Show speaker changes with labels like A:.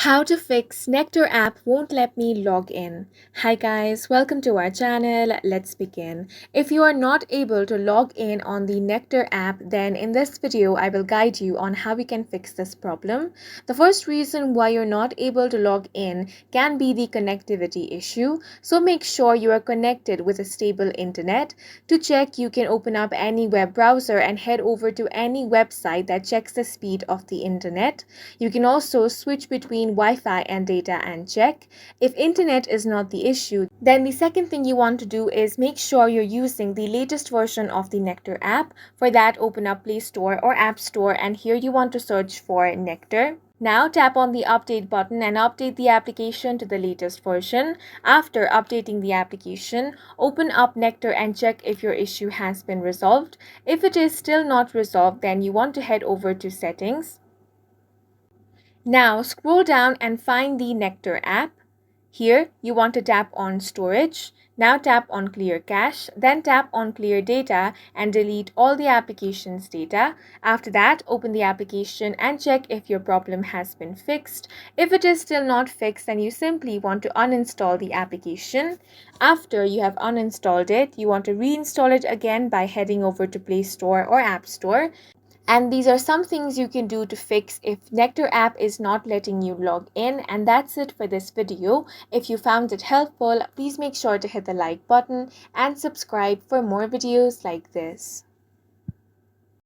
A: How to fix Nectar app won't let me log in. Hi guys, welcome to our channel. Let's begin. If you are not able to log in on the Nectar app, then in this video I will guide you on how we can fix this problem. The first reason why you're not able to log in can be the connectivity issue. So make sure you are connected with a stable internet. To check, you can open up any web browser and head over to any website that checks the speed of the internet. You can also switch between Wi-Fi and data and check. If internet is not the issue, then the second thing you want to do is make sure you're using the latest version of the Nectar app. For that, open up Play Store or App Store, and here you want to search for Nectar. Now tap on the update button and update the application to the latest version. After updating the application, open up Nectar and check if your issue has been resolved. If it is still not resolved, then you want to head over to Settings. Now scroll down and find the Nectar app. Here you want to tap on Storage. Now tap on Clear Cache, then tap on Clear Data and delete all the application's data. After that, open the application and check if your problem has been fixed. If it is still not fixed, then you simply want to uninstall the application. After you have uninstalled it, you want to reinstall it again by heading over to Play Store or App Store. And these are some things you can do to fix if Nectar app is not letting you log in. And that's it for this video. If you found it helpful, please make sure to hit the like button and subscribe for more videos like this.